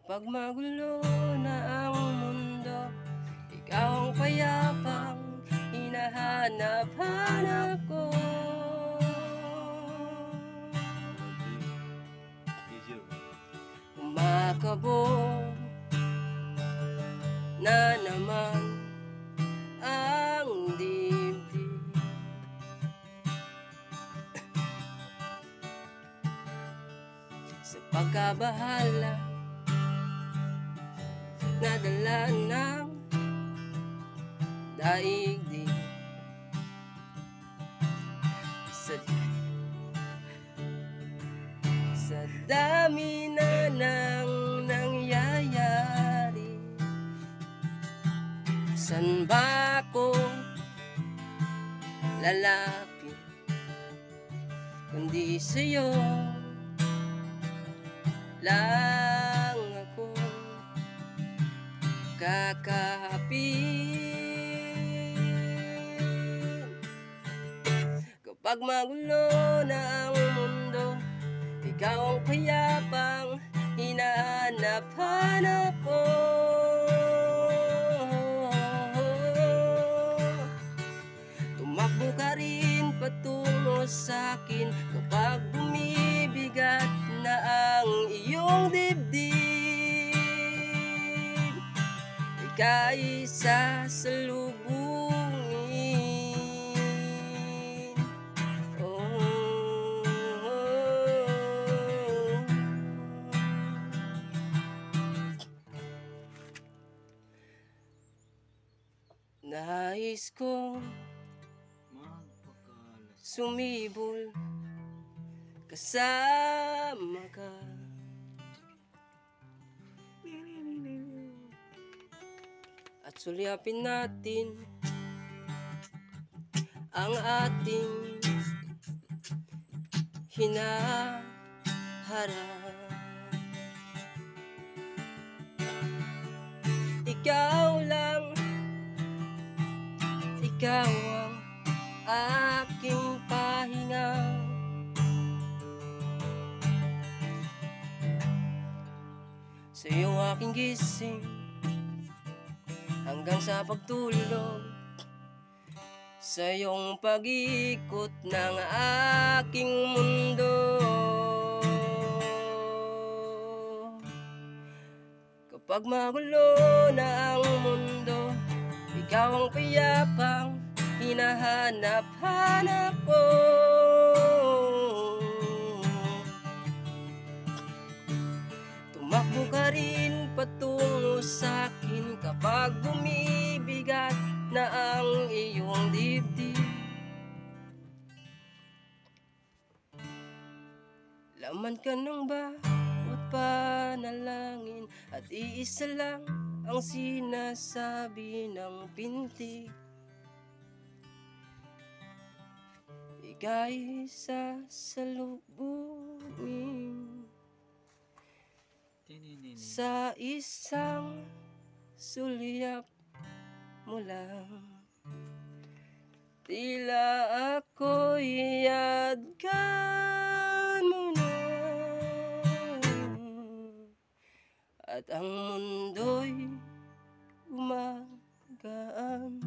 Kapag magulo na ang mundo, ikaw ang payapang hinahanap-hanap ko. Kumakabog na naman ang dibdib, sa pagkabahala na dala ng daigdig. Sa dami na nang nangyayari, san ba ako lalapit kundi sa'yo lang ako kakapit. Kapag magulo na ang mundo, ikaw ang payapang hinahanap-hanap ko. Tumakbo ka rin patungo sa'kin kapag bumibigat na ang iyong dibdib. Ika'y sasalubungin. Nais kong sumibol kasama ka, at sulyapin natin ang ating hinaharap. Ikaw lang, ikaw ang aking pahinga. Sa iyong aking gising hanggang sa pagtulog, sa iyong pag-ikot ng aking mundo. Kapag magulo na ang mundo, ikaw ang payapang hinahanap-hanap ko. Tumakbo ka rin patungo sa'kin kapag bumibigat na ang iyong dibdib. Laman ka ng bawat panalangin at iisa lang ang sinasabi ng pintig. Ika'y sasalubungin sa isang sulyap mo lang. Tila ako'y yadkan mo na, at ang mundo'y gumagaan.